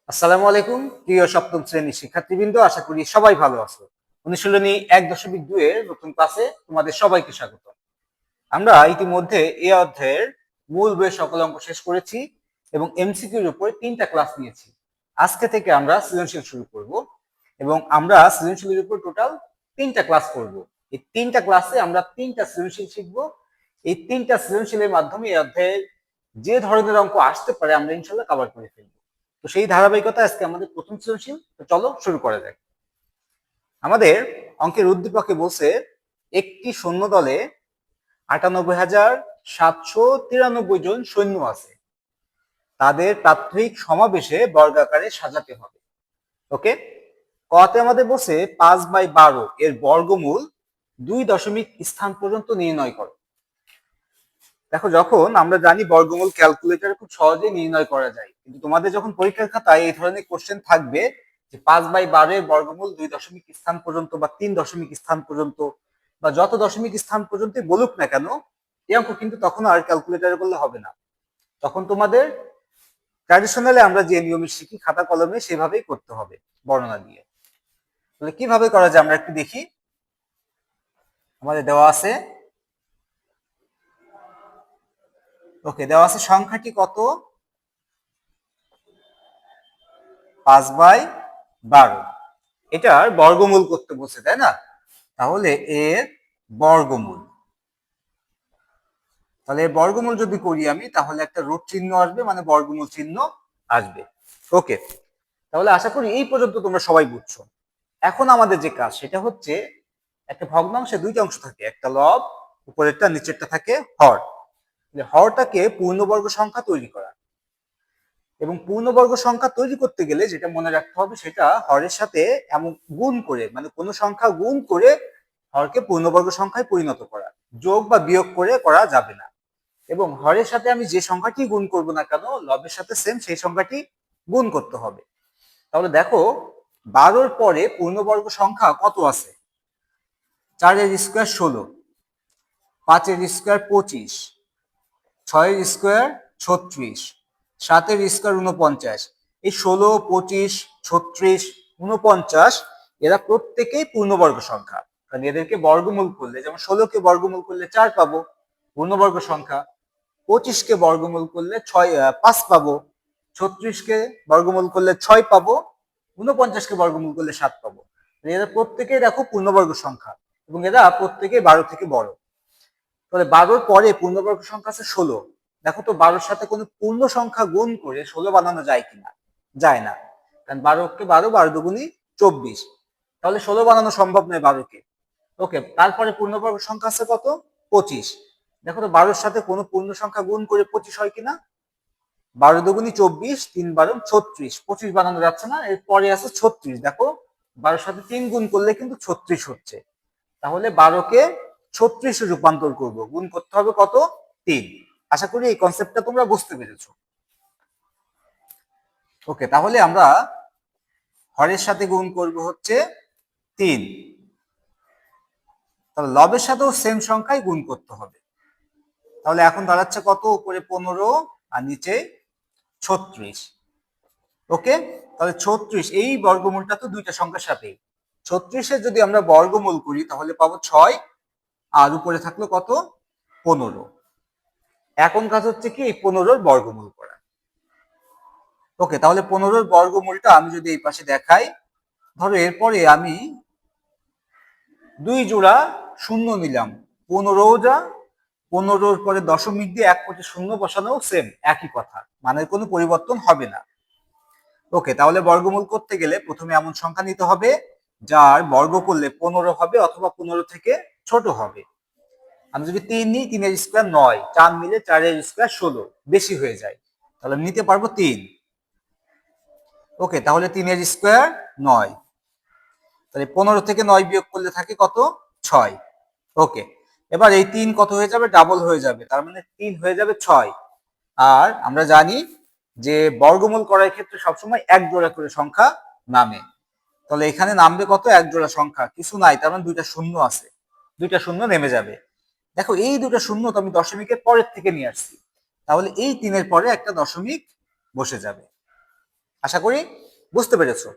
আসসালামু আলাইকুম প্রিয় সপ্তম শ্রেণীর শিক্ষার্থীবৃন্দ, আশা করি সবাই ভালো আছো। অনুশীলনী 1.2 এর নতুন ক্লাসে তোমাদের সবাইকে স্বাগত। আমরা ইতিমধ্যে এই অধ্যায়ের মূল বইয়ের সকল অঙ্ক শেষ করেছি এবং এমসিকিউর উপর 3টা ক্লাস নিয়েছি। আজকে থেকে আমরা সৃজনশীল শুরু করব এবং আমরা সৃজনশীলের উপর টোটাল 3টা ক্লাস করব। এই 3টা ক্লাসে আমরা 3টা সৃজনশীল শিখব। এই 3টা সৃজনশীলের মাধ্যমে এই অধ্যায়ের যে ধরনের অঙ্ক আসতে পারে আমরা ইনশাআল্লাহ কভার করে ফেলব। তো সেই ধারাবাহিকতা আজকে আমাদের প্রথম সৃজনশীল। তো চলো শুরু করা যাক। আমাদের অঙ্কের উদ্দীপকে বলছে একটি সৈন্য দলে 98,793 জন সৈন্য আছে, তাদের প্রাথমিক সমাবেশে বর্গাকারে সাজাতে হবে। ওকে, কতে আমাদের বলছে 5/12 এর বর্গমূল 2 দশমিক স্থান পর্যন্ত নির্ণয় করো। দেখো, যখন আমরা জানি বর্গমূল ক্যালকুলেটরে খুব সহজেই নির্ণয় করা যায়, কিন্তু তোমাদের যখন পরীক্ষার খাতায় এই ধরনের কোশ্চেন থাকবে যে 5/12 এর বর্গমূল 2 দশমিক স্থান পর্যন্ত বা 3 দশমিক স্থান পর্যন্ত বা যত দশমিক স্থান পর্যন্ত বলুক না কেন, এই অঙ্ক কিন্তু তখন আর ক্যালকুলেটরে করলে হবে না। তখন তোমাদের ট্র্যাডিশনালি আমরা যে নিয়মে শিখি খাতা কলমে সেভাবেই করতে হবে বর্ণনা দিয়ে। তাহলে কিভাবে করা যায় আমরা একটু দেখি। আমাদের দেওয়া আছে, ওকে, দেওয়া আছে সংখ্যাটি কত 5/12, এটার বর্গমূল করতে বলছে, তাই না? তাহলে এর বর্গমূল, তাহলে বর্গমূল যদি করি আমি, তাহলে একটা রুট চিহ্ন আসবে, মানে বর্গমূল চিহ্ন আসবে। ওকে, তাহলে আশা করি এই পর্যন্ত তোমরা সবাই বুঝছো। এখন আমাদের যে কাজ সেটা হচ্ছে, একটা ভগ্নাংশে দুইটা অংশ থাকে, একটা লব, উপরেরটা নিচেরটা থাকে হর। হরটাকে পূর্ণবর্গ সংখ্যা তৈরি করা, এবং পূর্ণবর্গ সংখ্যা তৈরি করতে গেলে যেটা মনে রাখতে হবে সেটা হরের সাথে এমন গুণ করে, মানে কোনো সংখ্যা গুণ করে হরকে পূর্ণবর্গ সংখ্যায় পরিণত করা, যোগ বা বিয়োগ করে করা যাবে না। এবং হরের সাথে আমি যে সংখ্যাটি গুণ করব না কেন, লবের সাথে সেম সেই সংখ্যাটি গুণ করতে হবে। তাহলে দেখো, 12-র পরে পূর্ণবর্গ সংখ্যা কত আছে? 4-এর স্কোয়ার 16, 5-এর স্কোয়ার 25, 6-এর স্কোয়ার 36, 7-এর স্কোয়ার 49। এই 16, 25, 36, 49 এরা প্রত্যেকেই পূর্ণবর্গ সংখ্যা। কারণ এদেরকে বর্গমূল করলে, যেমন 16-কে বর্গমূল করলে 4 পাবো, পূর্ণবর্গ সংখ্যা। 25-কে বর্গমূল করলে 5 পাবো, 36-কে বর্গমূল করলে 6 পাবো, 49-কে বর্গমূল করলে 7 পাবো। এরা প্রত্যেকেই দেখো পূর্ণবর্গ সংখ্যা, এবং এরা প্রত্যেকেই 12 থেকে বড়। তাহলে 12-র পরে পূর্ণবর্গ সংখ্যা আছে 16। দেখো তো 12-র সাথে কোনো পূর্ণ সংখ্যা গুণ করে 16 বানানো যায় কিনা? যায় না, কারণ 12-কে 12, 12 দুগুণী 24, তাহলে 16 বানানো সম্ভব নয় 12-কে। ওকে, তারপরে পূর্ণবর্গ সংখ্যা আছে কত? 25। দেখো তো 12-র সাথে কোনো পূর্ণ সংখ্যা গুণ করে 25 হয় কিনা? 12 দুগুণী 24, 3 12 36, 25 বানানো যাচ্ছে না। এরপরে আছে 36। দেখো, 12-র সাথে 3 গুণ করলে কিন্তু 36 হচ্ছে। তাহলে 12-কে 36-এ রূপান্তর করব, গুণ করতে হবে কত? 3। আশা করি এই কনসেপ্টটা তোমরা বুঝতে পেরেছো। ওকে, তাহলে আমরা হরের সাথে গুণ করব হচ্ছে 3, তাহলে লবের সাথেও সেম সংখ্যায় গুণ করতে হবে। তাহলে এখন দাঁড়াচ্ছে কত? উপরে 15 আর নিচে 36। ওকে, তাহলে 36, এই বর্গমূলটা তো দুইটা সংখ্যার সাথে। 36-এর যদি আমরা বর্গমূল করি তাহলে পাবো 6, আর উপরে থাকলো কত? 15। এখন কাজ হচ্ছে কি, এই 15-র বর্গমূল করা। ওকে, তাহলে 15-র বর্গমূলটা আমি যদি এই পাশে দেখাই, ধরো এরপরে আমি 2 জোড়া শূন্য নিলাম, 15 যা, 15-র পরে দশমিক দিয়ে এক কোটি শূন্য বসানো, সেম একই কথা, মানে কোনো পরিবর্তন হবে না। ওকে, তাহলে বর্গমূল করতে গেলে প্রথমে এমন সংখ্যা নিতে হবে যার বর্গ করলে 15 হবে অথবা 15 থেকে ছোট হবে। আমি যদি 3 নিই, 3-এর স্কোয়ার 9, 4 নিলে 4-এর স্কোয়ার 16, বেশি হয়ে যায়, তাহলে নিতে পারবো 3। ওকে, তাহলে 3-এর স্কোয়ার 9, তাহলে 15 থেকে 9 বিয়োগ করলে থাকে কত? 6। ওকে, এবার এই 3 কত হয়ে যাবে? ডাবল হয়ে যাবে, তার মানে 3 হয়ে যাবে 6। আর আমরা জানি যে বর্গমূল করার ক্ষেত্রে সবসময় এক জোড়া করে সংখ্যা নামে। তাহলে এখানে নামবে কত? এক জোড়া সংখ্যা, কিছু নাই, তার মানে দুইটা শূন্য আছে, দুইটা শূন্য নেমে যাবে। দেখো, এই দুটো শূন্য তো আমি দশমিকের পরের থেকে নিয়ে আসছি, তাহলে এই 3-এর পরে একটা দশমিক বসে যাবে। আশা করি বুঝতে পেরেছো।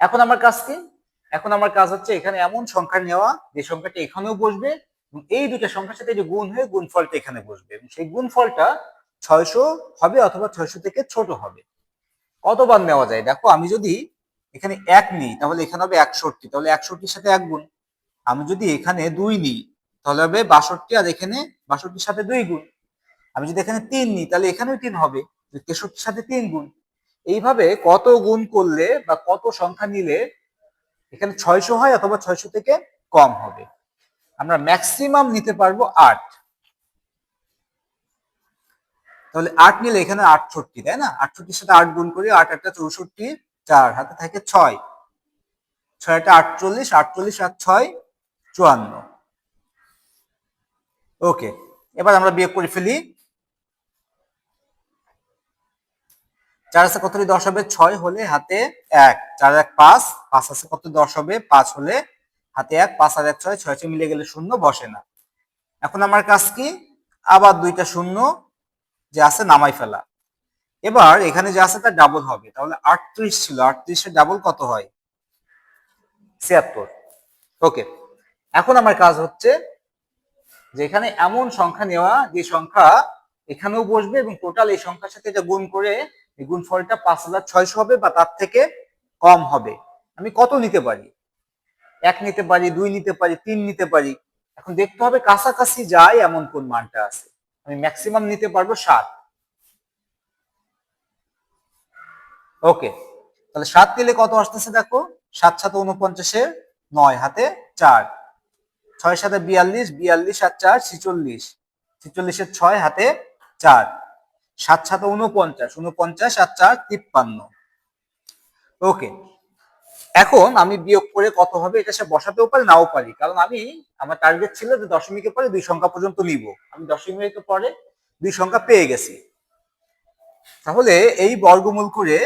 এখন আমার কাজ কি? এখন আমার কাজ হচ্ছে এখানে এমন সংখ্যা নেওয়া যে সংখ্যাটা এখানেও বসবে এবং এই দুটো সংখ্যার সাথে যে গুণ হয়ে গুণফলটা এখানে বসবে এবং সেই গুণফলটা 600 হবে অথবা 600 থেকে ছোট হবে। কতবার নেওয়া যায়? দেখো, আমি যদি এখানে 1 নিই তাহলে এখানে হবে 61, তাহলে 61 সাথে 1 গুণ। আমি যদি এখানে 2 নিই তাহলে হবে 62 আর এখানে 62 সাথে 2 গুণ। আমি যদি এখানে 3 নিই তাহলে এখানেও 3 হবে, 63 সাথে 3 গুণ। এইভাবে কত গুণ করলে বা কত সংখ্যা নিলে এখানে 600 হয় অথবা 600 থেকে কম হবে। আমরা ম্যাক্সিমাম নিতে পারবো 8। তাহলে 8 নিলে এখানে 68, তাই না? 68 সাথে 8 গুণ করি, 8 8 64, 4 হাতে থাকে 6, 6 48, 48 আর 6 54। ওকে, এবার আমরা বিয়োগ করে ফেলি। 4 আছে কত 10 হবে, 6 হলে হাতে 1, 4 1 5, 5 আছে কত 10 হবে, 5 হলে হাতে 1, 5 আর 1 6, 6 মিলে গেলে শূন্য বসে না। এখন আমার কাজ কি? আবার দুইটা শূন্য যে আছে নামাই ফেলা। এবার এখানে যে আছে তার ডাবল হবে, তাহলে 38 ছিল, 38 এর ডাবল কত হয়? 76। ওকে, এখন আমার কাজ হচ্ছে যে এখানে এমন সংখ্যা নেওয়া যে সংখ্যা এখানেও বসবে এবং টোটাল এই সংখ্যার সাথে এটা গুণ করে এই গুণফলটা 5600 হবে বা তার থেকে কম হবে। আমি কত নিতে পারি? 1 নিতে পারি, 2 নিতে পারি, 3 নিতে পারি। এখন দেখতে হবে কাছাকাছি যায় এমন কোন মানটা আছে। আমি ম্যাক্সিমাম নিতে পারবো 7। ওকে, তাহলে 7 নিলে কত আসতেছে দেখো, 7 7 49 এর 9 হাতে 4, 6 7 42, 42 আর 4 46, 46 এর 6 হাতে 4, 7 7 49, 49 আর 4 53। ওকে, এখন আমি বিয়োগ করে কত হবে এটা সে বসাতেও পারি নাও পারি, কারণ আমি আমার টার্গেট ছিল যে দশমিকের পরে 2 সংখ্যা পর্যন্ত নিব। আমি দশমিকের পরে 2 সংখ্যা পেয়ে গেছি। তাহলে এই বর্গমূল করে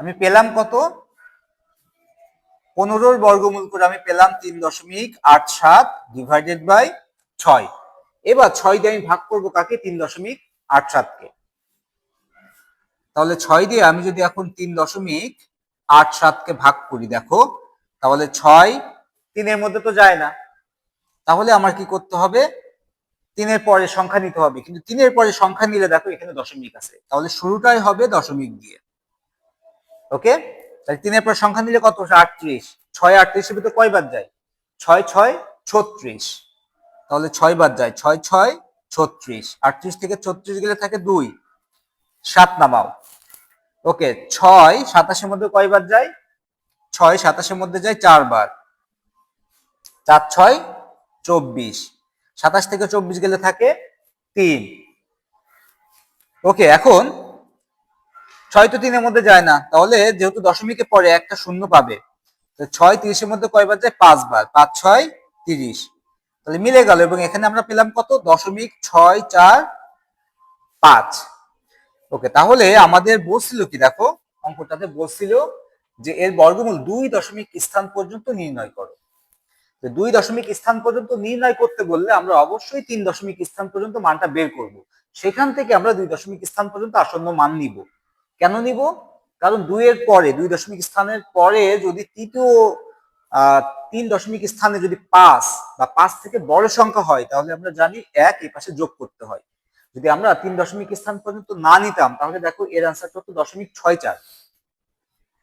আমি পেলাম কত? 15 বর্গমূল করে আমি পেলাম 3.87 ডিভাইডেড বাই 6। এবার 6 দিয়ে আমি ভাগ করব কাকে? 3.87 কে। তাহলে 6 দিয়ে আমি যদি এখন 3.87 কে ভাগ করি, দেখো তাহলে 6 3 এর মধ্যে তো যায় না, তাহলে আমার কি করতে হবে? 3 এর পরে সংখ্যা নিতে হবে, কিন্তু 3 এর পরে সংখ্যা নিলে দেখো এখানে দশমিক আছে, তাহলে শুরুটাই হবে দশমিক দিয়ে। ওকে, তাহলে 3 এর পর সংখ্যা নিলে কত? 38। 6 38 এর ভিতরে কয়বার যায়? 6 6 36, তাহলে 6 বার যায়, 6 6 36, 38 থেকে 36 গেলে থাকে 2, 7 নামাও। ওকে, 6 27 এর মধ্যে কয়বার যায়? 6 27 এর মধ্যে যায় 4 বার, 4 6 24, 27 থেকে 24 গেলে থাকে 3। ওকে, এখন 6 তো 3 এর মধ্যে যায় না, তাহলে যেহেতু দশমিকের পরে একটা শূন্য পাবে, তো 6 30 এর মধ্যে কয়বার যায়? 5 বার, 5 6 30, তাহলে মিলে গেল এবং এখানে আমরা পেলাম কত? 0.645। ওকে, তাহলে আমাদের বলছিল কি দেখো, অঙ্কটাতে বলছিল যে এর বর্গমূল 2 দশমিক স্থান পর্যন্ত নির্ণয় করো। তো 2 দশমিক স্থান পর্যন্ত নির্ণয় করতে বললে আমরা অবশ্যই 3 দশমিক স্থান পর্যন্ত মানটা বের করব। সেখান থেকে আমরা 2 দশমিক স্থান পর্যন্ত আসন্ন মান নিব। কেন নিব? কারণ 2 এর পরে 2 দশমিক স্থানের পরে যদি তৃতীয় 3 দশমিক স্থানে যদি 5 বা 5 থেকে বড় সংখ্যা হয় তাহলে আমরা জানি 1 এই পাশে যোগ করতে হয়। যদি আমরা 3 দশমিক স্থান পর্যন্ত না নিতাম তাহলে দেখো এর আনসারটা হতো 0.64।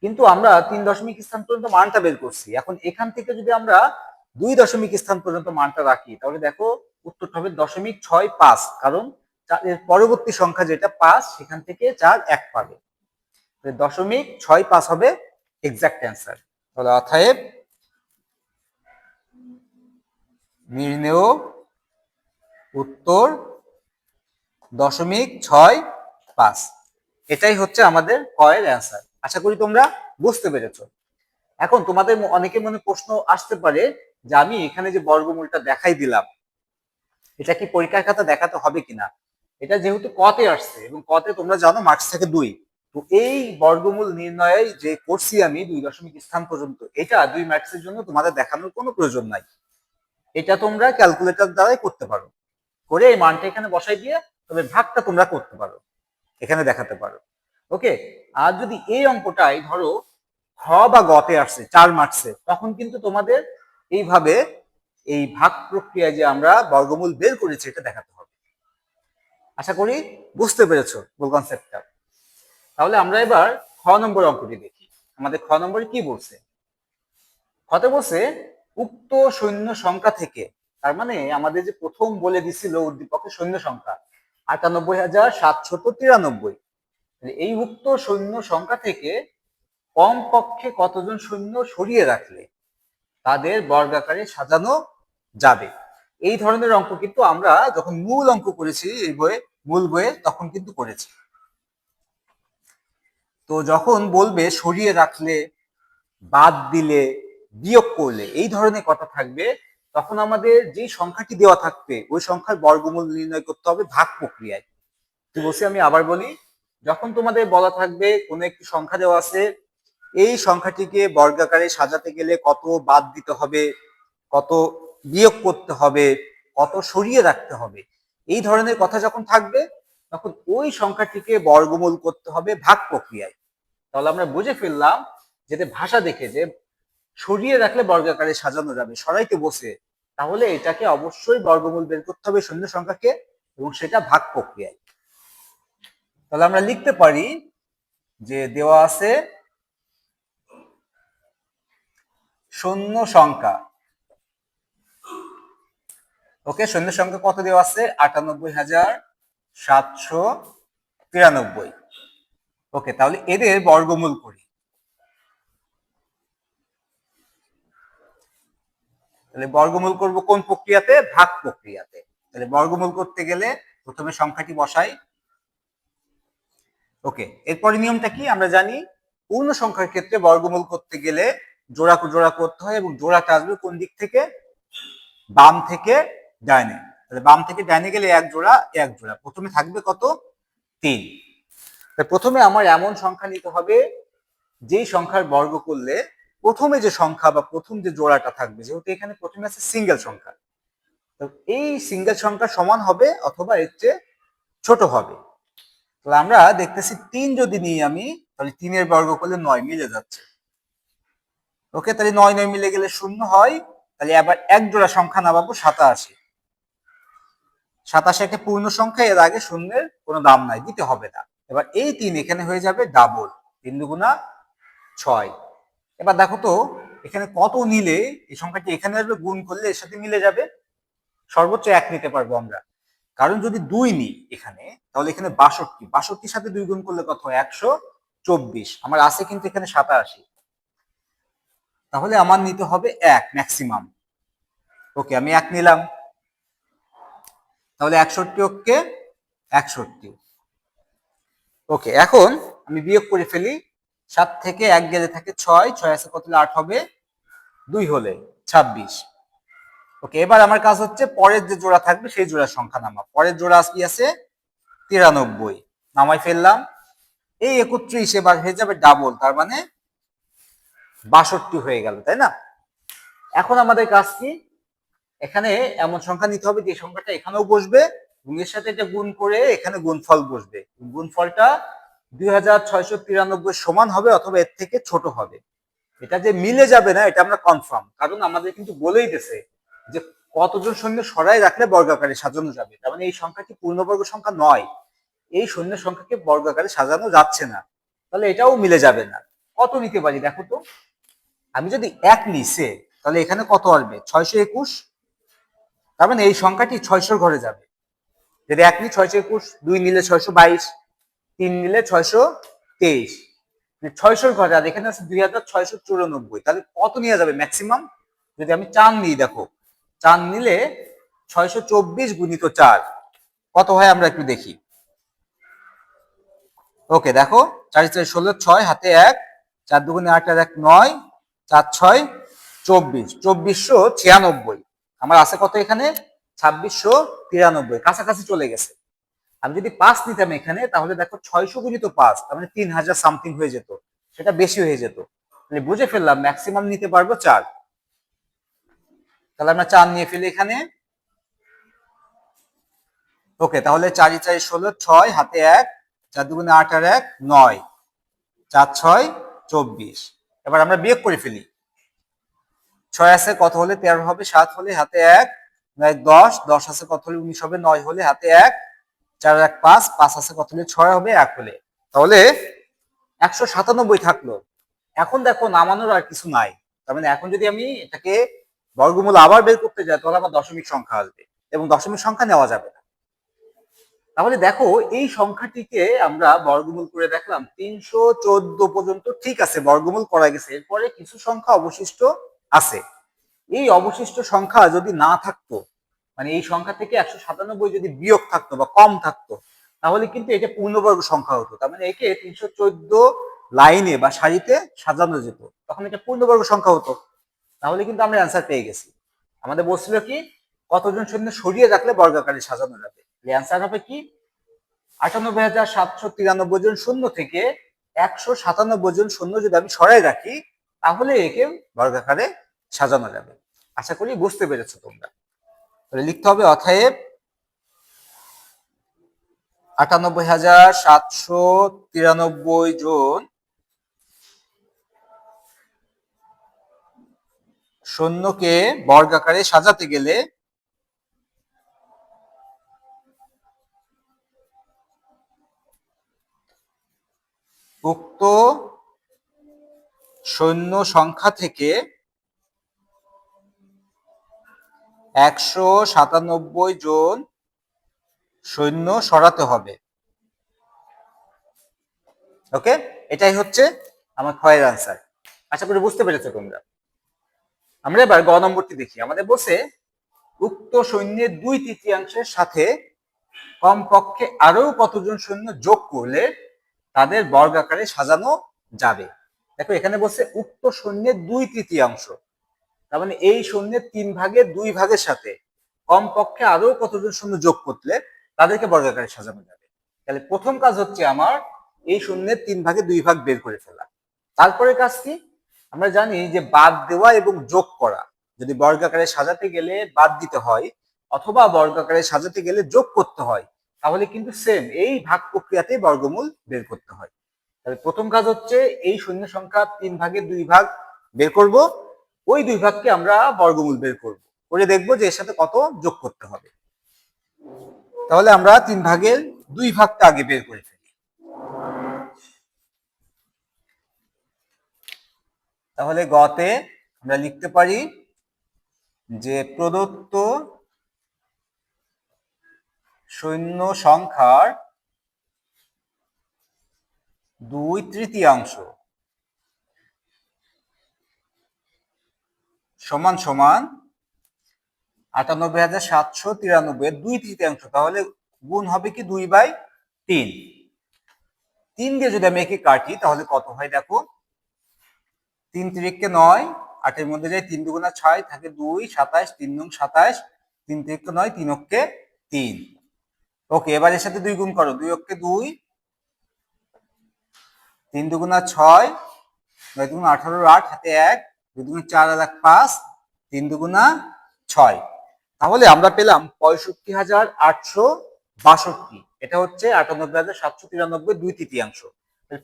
কিন্তু আমরা 3 দশমিক স্থান পর্যন্ত মানটা বের করছি। এখন এখান থেকে যদি আমরা 2 দশমিক স্থান পর্যন্ত মানটা রাখি তাহলে দেখো উত্তরটা হবে 0.65, কারণ এর পরবর্তী সংখ্যা যেটা 5 সেখান থেকে 4 1 পাবে। 0.65 হবে এক্সাক্ট অ্যান্সার। তাহলে অতএব নির্ণেয় উত্তর 0.65। এটাই হচ্ছে আমাদের কয়ের অ্যান্সার। আশা করি তোমরা বুঝতে পেরেছো। এখন তোমাদের অনেকের মনে প্রশ্ন আসতে পারে যে আমি এখানে যে বর্গমূলটা দেখাই দিলাম এটা কি পরীক্ষার খাতা দেখাতে হবে কিনা। এটা যেহেতু কতে আসছে এবং কতে তোমরা জানো মার্কস থেকে 2, তো এই বর্গমূল নির্ণয়ে যে করছি আমি 2 দশমিক স্থান পর্যন্ত, এটা 2 মার্কসের জন্য তোমাদের দেখানোর কোনো প্রয়োজন নাই। এটা তোমরা ক্যালকুলেটর দ্বারাই করতে পারো, করে এই মানটা এখানে বসাই দিয়ে তবে ভাগটা তোমরা করতে পারো, এখানে দেখাতে পারো। ওকে, আর যদি এই অঙ্কটাই ধরো খ বা গতে আসছে 4 মার্কসে, তখন কিন্তু তোমাদের এইভাবে এই ভাগ প্রক্রিয়ায় যে আমরা বর্গমূল বের করেছি এটা দেখাতে হবে। আশা করি বুঝতে পেরেছো মূল কনসেপ্টটা। তাহলে আমরা এবার খ নম্বর অঙ্কটি দেখি। আমাদের খ নম্বরে কি বলছে? খতে বলছে উক্ত সৈন্য সংখ্যা থেকে, তার মানে আমাদের যে প্রথম বলে দিছিল উদ্দীপকের সৈন্য সংখ্যা 98,793, এই উক্ত সৈন্য সংখ্যা থেকে কমপক্ষে কতজন সৈন্য সরিয়ে রাখলে তাদের বর্গাকারে সাজানো যাবে। এই ধরনের অঙ্ক কিন্তু আমরা যখন মূল অঙ্ক করেছি এই বইয়ে, মূল বইয়ে, তখন কিন্তু করেছি। তো যখন বলবে সরিয়ে রাখলে, বাদ দিলে, বিয়োগ করলে, এই ধরনের কথা থাকবে, তখন আমাদের যে সংখ্যাটি দেওয়া থাকবে ওই সংখ্যার বর্গমূল নির্ণয় করতে হবে ভাগ প্রক্রিয়ায়। তো বলছি, আমি আবার বলি, যখন তোমাদের বলা থাকবে কোনো একটি সংখ্যা দেওয়া আছে, এই সংখ্যাটিকে বর্গাকারে সাজাতে গেলে কত বাদ দিতে হবে, কত বিয়োগ করতে হবে, কত সরিয়ে রাখতে হবে, এই ধরনের কথা যখন থাকবে তখন ওই সংখ্যাটিকে বর্গমূল করতে হবে ভাগ প্রক্রিয়ায়। তাহলে আমরা বুঝে ফেললাম যেটা ভাষা দেখে যে সরিয়ে রাখলে বর্গাকারে সাজানো যাবে, সরাইতে বসে, তাহলে এটাকে অবশ্যই বর্গমূল বের করতে হবে শূন্য সংখ্যাকে, এবং সেটা ভাগ প্রক্রিয়ায়। তাহলে আমরা লিখতে পারি যে দেওয়া আছে শূন্য সংখ্যা, ওকে, শূন্য সংখ্যা কত দেওয়া আছে? 98,793। ওকে, তাহলে এদের বর্গমূল করি। তাহলে বর্গমূল করব কোন প্রক্রিয়াতে? ভাগ প্রক্রিয়াতে। তাহলে বর্গমূল করতে গেলে প্রথমে সংখ্যাটি বসাই। ওকে, এরপরে নিয়মটা কি আমরা জানি, পূর্ণ সংখ্যার ক্ষেত্রে বর্গমূল করতে গেলে জোড়া জোড়া করতে হয়, এবং জোড়াটা আসবে কোন দিক থেকে? বাম থেকে ডাইনে। তাহলে বাম থেকে ডাইনে গেলে এক জোড়া এক জোড়া, প্রথমে থাকবে কত? 3। প্রথমে আমার এমন সংখ্যা নিতে হবে যেই সংখ্যার বর্গ করলে প্রথমে যে সংখ্যা বা প্রথম যে জোড়াটা থাকবে, যেহেতু এখানে প্রথমে আছে সিঙ্গেল সংখ্যা, তো এই সিঙ্গেল সংখ্যা সমান হবে অথবা এর চেয়ে ছোট হবে। তাহলে আমরা দেখতেছি 3 যদি নিই আমি, তাহলে 3 এর বর্গ করলে 9 মিলে যাচ্ছে। ওকে, তাহলে 9 9 মিলে গেলে 0 হয়। তাহলে আবার এক জোড়া সংখ্যা নামাবো 87। 87 একটা পূর্ণ সংখ্যা, এর আগে শূন্যের কোনো দাম নাই, দিতে হবে না। এবার এই 3 এখানে হয়ে যাবে ডাবল, 3 দুগুণা 6। এবার দেখো তো এখানে কত নিলে এই সংখ্যাটি এখানে আসবে, গুণ করলে এর সাথে মিলে যাবে, সর্বোচ্চ 1 নিতে পারবো আমরা। কারণ যদি 2 নিই এখানে, তাহলে এখানে 62, 62 সাথে 2 গুণ করলে কত হয়? 124। আমার আছে কিন্তু এখানে 87, তাহলে আমার নিতে হবে 1 ম্যাক্সিমাম। ওকে, আমি 1 নিলাম, তাহলে 61 ওকে 61। ওকে, এখন আমি বিয়োগ করে ফেলি। 7 থেকে 1 গেলে থাকে 6, 6 আছে কত হলে 8 হবে, 2 হলে 26। ওকে, এবার আমার কাজ হচ্ছে পরের যে জোড়া থাকবে সেই জোড়ার সংখ্যা নামা। পরের জোড়া কি আছে? 93, নামাই ফেললাম। এই 31 এবার হয়ে যাবে ডাবল, তার মানে 62 হয়ে গেল, তাই না? এখন আমাদের কাজ কি? এখানে এমন সংখ্যা নিতে হবে যে সংখ্যাটা এখানেও বসবে এবং এর সাথে এটা গুণ করে এখানে গুণফল বসবে। গুণফলটা 2693 সমান হবে অথবা এর থেকে ছোট হবে। এটা যে মিলে যাবে না এটা আমরা কনফার্ম, কারণ আমাদের কিন্তু বলেই দিয়েছে যে কতজন সৈন্য সরাই রাখলে বর্গাকারে সাজানো যাবে। তার মানে এই সংখ্যাটি পূর্ণবর্গ সংখ্যা নয়, এই শূন্য সংখ্যাকে বর্গাকারে সাজানো যাচ্ছে না, তাহলে এটাও মিলে যাবে না। কত নিতে পারি দেখো তো? আমি যদি 1 নিই সে, তাহলে এখানে কত আসবে? 621। তার মানে এই সংখ্যাটি 600 ঘরে যাবে। যদি 1 নিই 621, 2 নিলে 622, 3 নিলে 623, 600 ঘরে। আর এখানে আছে 2694, তাহলে কত নিয়ে যাবে ম্যাক্সিমাম? যদি আমি 4 নিই, দেখো 4 নিলে 624 গুণিত 4 কত হয় আমরা একটু দেখি। ওকে, দেখো 4 4 16, 6 হাতে 1, 4 দুগুণে 8 আর 1 9, 4 6 24, 2496। আমার আছে কত এখানে? 2693, কাছাকাছি চলে গেছে। আমি যদি 5 নিতাম এখানে, তাহলে দেখো 600 গুণিত 5, তার মানে 3000 সামথিং হয়ে যেত, সেটা বেশি হয়ে যেত। মানে বুঝে ফেললাম ম্যাক্সিমাম নিতে পারবো 4। তাহলে আমরা 4 নিয়ে ফেলি এখানে। ওকে, তাহলে 4 × 4 = 16, 6 হাতে 1, 4 × 2 = 8 আর 1 9, 4 × 6 = 24। এবার আমরা বিয়োগ করে ফেলি। 6 আছে কত হলে 13 হবে, 7 হলে হাতে 1, 9 10, 10 আছে কত হলে 19 হবে, 9 হলে হাতে 1, 4 আর 1 5, 5 আছে কত হলে 6 হবে, 1 হলে। তাহলে 197 থাকলো। এখন দেখো নামানোর আর কিছু নাই, তার মানে এখন যদি আমি এটাকে বর্গমূল আবার বের করতে যাই তাহলে আমার দশমিক সংখ্যা আসবে এবং দশমিক সংখ্যা নেওয়া যাবে না। তাহলে দেখো এই সংখ্যাটিকে আমরা বর্গমূল করে দেখলাম 314 পর্যন্ত ঠিক আছে, বর্গমূল করা গেছে। এরপরে কিছু সংখ্যা অবশিষ্ট আছে। এই অবশিষ্ট সংখ্যা যদি না থাকতো, মানে এই সংখ্যা থেকে 197 যদি বিয়োগ থাকতো বা কম থাকতো, তাহলে কিন্তু এটা পূর্ণবর্গ সংখ্যা হতো। তার মানে একে 314 লাইনে বা সারিতে সাজানো যেত, তখন এটা পূর্ণবর্গ সংখ্যা হতো। তাহলে কিন্তু আমরা অ্যান্সার পেয়ে গেছি। আমাদের বলছিল কি কতজন শূন্য সরিয়ে রাখলে বর্গাকারে সাজানো যাবে। অ্যান্সার হবে কি 98,793 জন শূন্য থেকে 197 জন শূন্য যদি আমি সরাই রাখি তাহলে একে বর্গাকারে সাজানো যাবে। আশা করি বুঝতে পেরেছো তোমরা। তাহলে লিখতে হবে অতএব 98,793 জন শূন্যকে বর্গাকারে সাজাতে গেলে উক্ত শূন্য সংখ্যা থেকে 197 জন সৈন্য সরাতে হবে। ওকে, এটাই হচ্ছে আমার ক্ষয়ের আনসার। আশা করি বুঝতে পেরেছো তোমরা। আমরা এবার গ নম্বরটি দেখি। আমাদের বলছে উক্ত সৈন্যের 2/3 সাথে কমপক্ষে আরো কতজন সৈন্য যোগ করলে তাদের বর্গাকারে সাজানো যাবে। দেখো এখানে বলছে উক্ত সৈন্যের 2/3, তার মানে এই সৈন্যের 3 ভাগের 2 ভাগের সাথে কমপক্ষে আরো কতজন সৈন্য যোগ করলে তাদেরকে বর্গাকারে সাজানো যাবে। তাহলে প্রথম কাজ হচ্ছে আমার এই শূন্যের 3 ভাগে 2 ভাগ বের করে ফেলা। তারপরে কাজ কি, আমরা জানি যে বাদ দেওয়া এবং যোগ করা, যদি বর্গাকারে সাজাতে গেলে বাদ দিতে হয় অথবা বর্গাকারে সাজাতে গেলে যোগ করতে হয়, তাহলে কিন্তু সেম এই ভাগ প্রক্রিয়াতে বর্গমূল বের করতে হয়। তাহলে প্রথম কাজ হচ্ছে এই শূন্য সংখ্যা 3 ভাগের 2 ভাগ বের করব, ওই 2 ভাগকে আমরা বর্গমূল বের করব, করে দেখবো যে এর সাথে কত যোগ করতে হবে। তাহলে আমরা 3 ভাগের 2 ভাগটা আগে বের করে ফেলি। তাহলে গতে আমরা লিখতে পারি যে প্রদত্ত শূন্য সংখ্যার 2/3 সমান সমান 98,793 এর 2/3, তাহলে গুণ হবে কি 2/3। 3 দিয়ে যদি আমি একে কাটি তাহলে কত হয় দেখো, 3 × 3 = 9, 8 এর মধ্যে যায় 3 × 2 = 6, থাকে 2, 27, 3 × 27, 3 × 3 = 9, 3 × 3। ওকে, এবার এর সাথে 2 গুণ করো, 2 × 2, 3 × 2 = 6, 9 × 2 = 18, 8 হাতে 1, 2 × 4 আর 1 5, 3 × 2 = 6। তাহলে আমরা পেলাম 65,862। এটা হচ্ছে 98,793 2/3।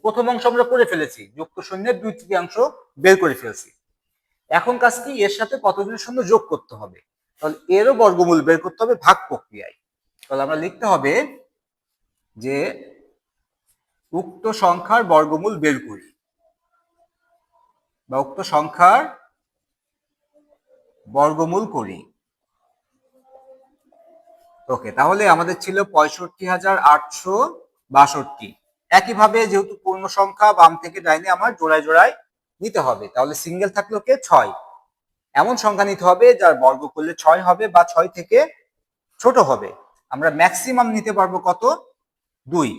প্রথম অংশ আমরা করে ফেলেছি, যুক্ত শূন্যের 2/3 বের করে ফেলছি। এখন কাজ কি, এর সাথে কতজন শূন্য যোগ করতে হবে, তাহলে এরও বর্গমূল বের করতে হবে ভাগ প্রক্রিয়ায়। তাহলে আমরা লিখতে হবে যে উক্ত সংখ্যার বর্গমূল বের করি, বা উক্ত সংখ্যার বর্গমূল করি। ওকে, তাহলে আমাদের ছিল 65,862। একইভাবে যেহেতু পূর্ণ সংখ্যা বাম থেকে ডাইনে আমার জোড়ায় জোড়ায় নিতে হবে, তাহলে সিঙ্গেল থাকলো কে 6, এমন সংখ্যা নিতে হবে যার বর্গ করলে 6 হবে বা 6 থেকে ছোট হবে। আমরা ম্যাক্সিমাম নিতে পারবো কত, 2,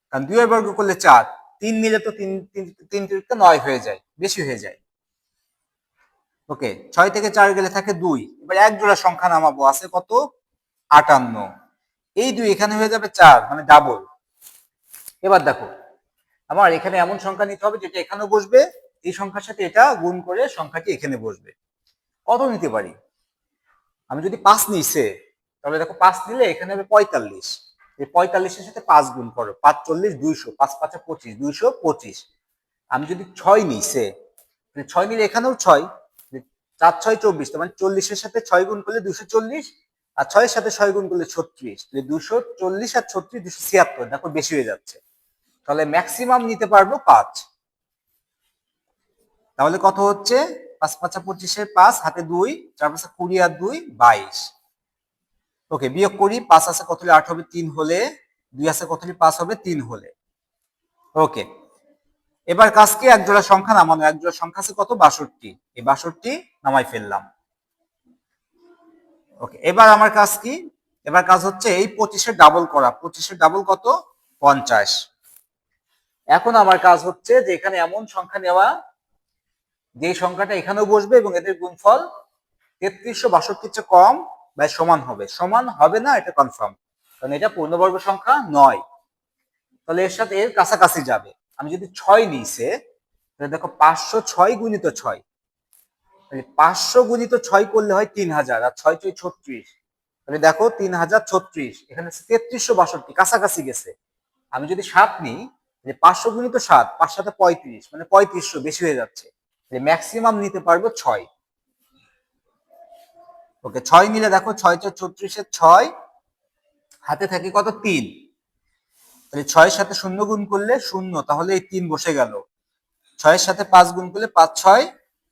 কারণ 2 এর বর্গ করলে 4, 3 নিলে তো 3 3 9 হয়ে যায়, বেশি হয়ে যায়। ওকে, 6 থেকে 4 গেলে থাকে 2, এবার এক জোড়া সংখ্যা নামাবো, আছে কত 58, এই 2 এখানে হয়ে যাবে 4, মানে ডাবল। এবার দেখো আমার এখানে এমন সংখ্যা নিতে হবে যেটা এখানে বসবে, এই সংখ্যার সাথে এটা গুণ করে সংখ্যাটি এখানে বসবে। কত নিতে পারি, আমি যদি 5 নিছে, তাহলে দেখো 5 নিলে এখানে হবে 45। এই 45-এর সাথে 5 গুণ করো, 5 40 200, 5 5 25, 225। আমি যদি 6 নিছে, 6 নিলে এখানেও 6, 4 6 24, তার মানে 40-এর সাথে 6 গুণ করলে 240, আর 6-এর সাথে 6 গুণ করলে 36, তাহলে 240 আর 36 276, দেখো বেশি হয়ে যাচ্ছে। তাহলে ম্যাক্সিমাম নিতে পারবো 5। তাহলে কত হচ্ছে? 5 5 25-এর 5, হাতে 2, 4 5 20 আর 2 22। ওকে, বিয়োগ করি। 5 আছে কত হলে 8 হবে 3 হলে, 2 আছে কত হলে 5 হবে 3 হলে। ওকে, এবার কাজ কি? এক জোড়া সংখ্যা নামানো। এক জোড়া সংখ্যা আছে কত? 62। এই 62 নামাই ফেললাম। ওকে, এবার আমার কাজ কি? এবার কাজ হচ্ছে এই 25-এর ডাবল করা। 25-এর ডাবল কত? 50। এখন আমার কাজ হচ্ছে যে এখানে এমন সংখ্যা নেওয়া যে সংখ্যাটা এখানেও বসবে এবং এদের গুণফল 3362 চেয়ে কম বা সমান হবে। সমান হবে না, এটা কনফার্ম, কারণ এটা পূর্ণবর্গ সংখ্যা নয়। তাহলে এর সাথে এর কাছাকাছি যাবে। আমি যদি 6 নিছে, তাহলে দেখো 506 গুণিত 6, 500 গুণিত 6 করলে হয় 3000, আর 6 6 36, তাহলে দেখো 3036। এখানে 3362, কাছাকাছি গেছে। আমি যদি 7 নিই, 500 গুণিত 7, 5 7 35, মানে 3500, বেশি হয়ে যাচ্ছে। ম্যাক্সিমাম নিতে পারবো 6। ওকে, 6 নিলে দেখো 6 4 36-এর 6, হাতে থাকে কত? 3। তাহলে 6-এর সাথে 0 গুণ করলে 0, তাহলে এই 3 বসে গেল। 6-এর সাথে 5 গুণ করলে 5 6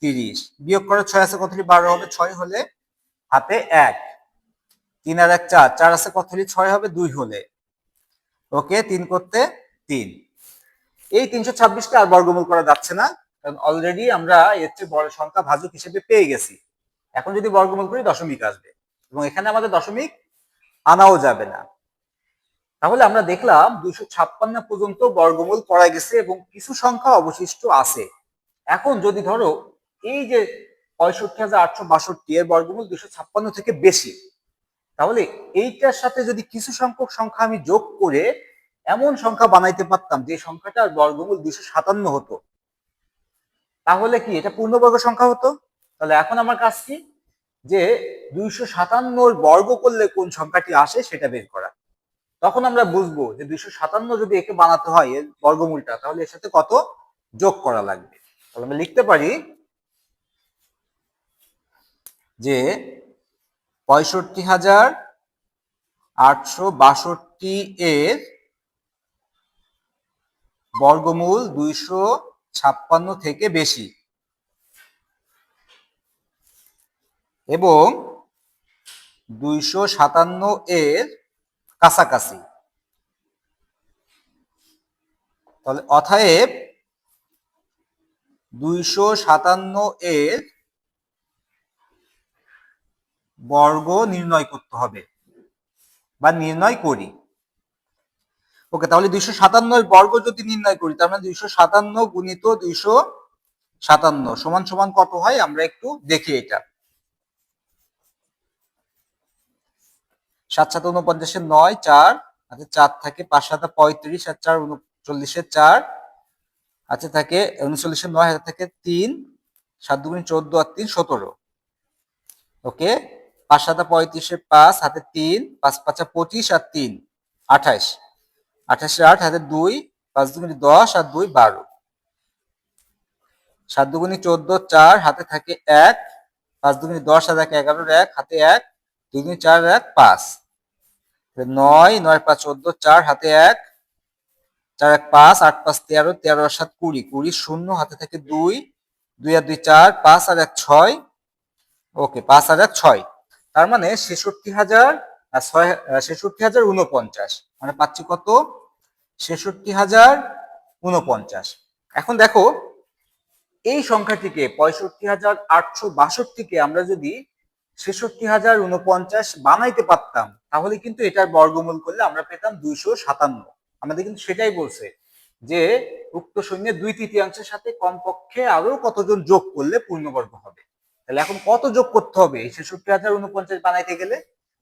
30, বিয়োগ করে 6 আছে কত? 12 হবে। 6 হলে হাতে 1, 3 আর 1 4, 4 আছে কত? 6 হবে 2 হলে। ওকে, 3 করতে 3। এই 326টা আর বর্গমূল করা যাচ্ছে না, কারণ অলরেডি আমরা এর চেয়ে বড় সংখ্যা ভাজক হিসেবে পেয়ে গেছি। এখন যদি বর্গমূল করি দশমিক আসবে, এবং এখানে আমাদের দশমিক আনাও যাবে না। তাহলে আমরা দেখলাম 256 পর্যন্ত বর্গমূল করা গেছে এবং কিছু সংখ্যা অবশিষ্ট আছে। এখন যদি ধরো এই যে 65,862 এর বর্গমূল 256 থেকে বেশি, তাহলে এইটার সাথে যদি কিছু সংখ্যক সংখ্যা আমি যোগ করে এমন সংখ্যা বানাইতে পারতাম যে সংখ্যাটার বর্গমূল 257 হতো, তাহলে কি এটা পূর্ণবর্গ সংখ্যা হতো? তাহলে এখন আমার কাজ কি? যে 257 বর্গ করলে কোন সংখ্যাটি আসে সেটা বের করা। তখন আমরা বুঝবো যে 257 যদি একে বানাতে হয় এর বর্গমূলটা, তাহলে এর সাথে কত যোগ করা লাগবে। তাহলে আমরা লিখতে পারি যে 65,862 এর বর্গমূল 256 থেকে বেশি, এবং 257 এর কাছাকাছি। তাহলে অতএব 257 এর বর্গ নির্ণয় করতে হবে বা নির্ণয় করি। ওকে, তাহলে 257 এর বর্গ যদি নির্ণয় করি, তার মানে 257 গুণিত 257 সমান সমান কত হয় আমরা একটু দেখি। এটা 7 7 49-এর 9, 4 হাতে 4 থাকে, 5 7 35 আর 4 39-এর 4, হাতে থাকে 39-এর 9, হাতে থাকে 3, 7 2 14 আর 3 17। ওকে, 5 7 35-এর 5, হাতে 3, 5 5 25 আর 3 28, 28-এর 8, হাতে 2, 5 2 10 আর 2 12, 7 2 14, 4 হাতে থাকে 1, 5 2 10 আর 1 11-এর 1, হাতে 1, 2 4 1 5, 9 9 5 14, 4 হাতে 1, 4 1 5, 8 5 13, 13 আর 7 20, 20 0, হাতে থাকে 2, 2 আর 2 4, 5 আর 1 6। ওকে, 5 আর 1 6, তার মানে 66,000 আর 66,049, মানে পাচ্ছি কত? 66,049। এখন দেখো এই সংখ্যাটিকে 65,862-কে আমরা যদি 66,049 বানাইতে পারতাম, তাহলে কিন্তু এটার বর্গমূল করলে আমরা পেতাম 257। আমাদের কিন্তু সেটাই বলছে যে উক্ত সৈন্যের 2/3 সাথে কমপক্ষে আরো কতজন যোগ করলে পূর্ণবর্গ হবে। তাহলে এখন কত যোগ করতে হবে 66,049 বানাইতে গেলে?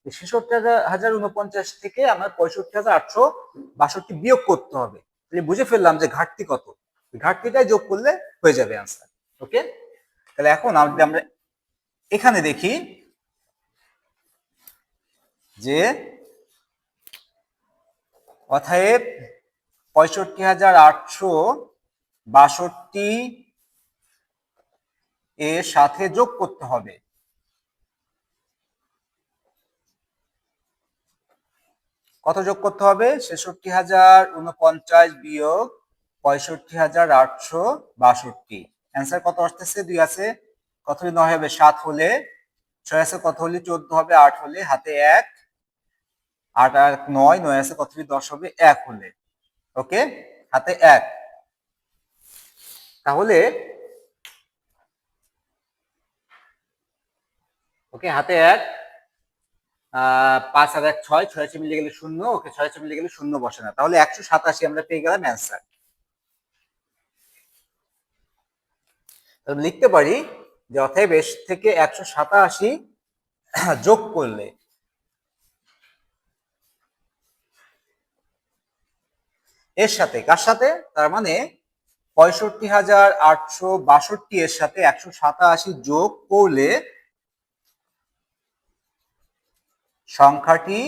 66,049 থেকে আমার 65,862 বিয়োগ করতে হবে। তাহলে বুঝে ফেললাম যে ঘাটতি কত। ঘাটতিটাই যোগ করলে হয়ে যাবে আনসার। ওকে, তাহলে এখন আমরা এখানে দেখি যে অতএব 65,862 এর সাথে যোগ করতে হবে। কত যোগ করতে হবে? 66,049 বিয়োগ 65,862। অ্যান্সার কত আসতেছে? 2 আছে, কত হলে 9 হবে? 7 হলে, 6 আছে কত হলে? 14 হবে, 8 হলে, হাতে 1, 8 আর 9, 9 আছে কত হলে? 10 হবে, 1 হলে। ওকে, হাতে 1। তাহলে ওকে, হাতে 1, 5 আর 1 6, 6 আছে মিলে গেলে 0। ওকে, 6 আছে মিলে গেলে 0 বসে না, তাহলে 187 আমরা পেয়ে গেলাম অ্যান্সার। লিখতে পারি যে অতএব এর থেকে 187 যোগ করলে এর সাথে, কার সাথে? তার মানে 65,862 এর সাথে 187 যোগ করলে সংখ্যাটি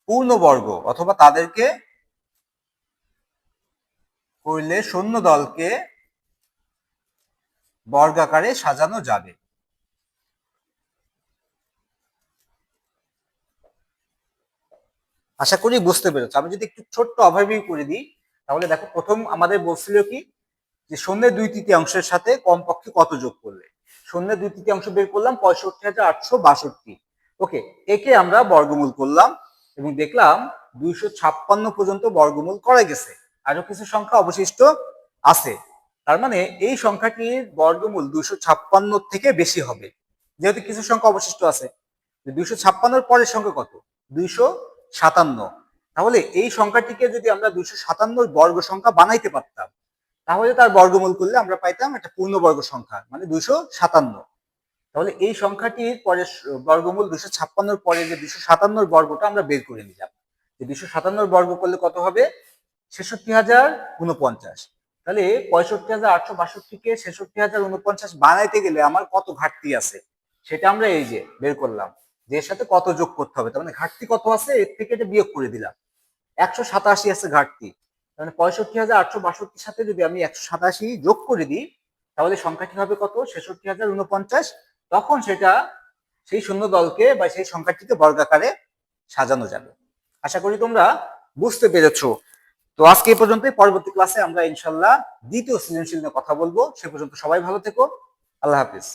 পূর্ণবর্গ অথবা তাদেরকে করলে শূন্য দলকে বর্গাকারে সাজানো যাবে। আশা করি বুঝতে পেরেছো। আমি যদি একটু ছোট্ট ওভারভিউ করে দিই, তাহলে দেখো, প্রথম আমাদের বলছিল কি যে শূন্যের 2/3 সাথে কমপক্ষে কত যোগ করলে। শূন্যের 2/3 বের করলাম 65,862। ওকে, একে আমরা বর্গমূল করলাম এবং দেখলাম 256 পর্যন্ত বর্গমূল করা গেছে, আরো কিছু সংখ্যা অবশিষ্ট আছে। তার মানে এই সংখ্যাটির বর্গমূল 256 থেকে বেশি হবে, যেহেতু কিছু সংখ্যা অবশিষ্ট আছে। 256 পরের সংখ্যা কত? 257। তাহলে এই সংখ্যাটিকে যদি আমরা 257 বর্গ সংখ্যা বানাইতে পারতাম, তাহলে তার বর্গমূল করলে আমরা পাইতাম একটা পূর্ণবর্গ সংখ্যা, মানে 257। তাহলে এই সংখ্যাটির পরে বর্গমূল 256 পরে যে 257 বর্গটা আমরা বের করে নিলাম, যে 257 বর্গ করলে কত হবে? 66,049। তাহলে 65,862 কে 66,049 বানাইতে গেলে আমার কত ঘাটতি আছে সেটা আমরা এই যে বের করলাম, যে এর সাথে কত যোগ করতে হবে। তার মানে ঘাটতি কত আছে এর থেকে এটা বিয়োগ করে দিলাম, 187 আছে ঘাটতি। মানে 65,862 সাথে যদি আমি 187 যোগ করে দিই, তাহলে সংখ্যাটি হবে কত? 66,049। তখন সেটা সেই শূন্য দলকে বা সেই সংখ্যাটিকে বর্গাকারে সাজানো যাবে। আশা করি তোমরা বুঝতে পেরেছো। তো আজকে এই পর্যন্তই। পরবর্তী ক্লাসে আমরা ইনশাল্লাহ দ্বিতীয় সৃজনশীল নিয়ে কথা বলবো। সে পর্যন্ত সবাই ভালো থেকো। আল্লাহ হাফিজ।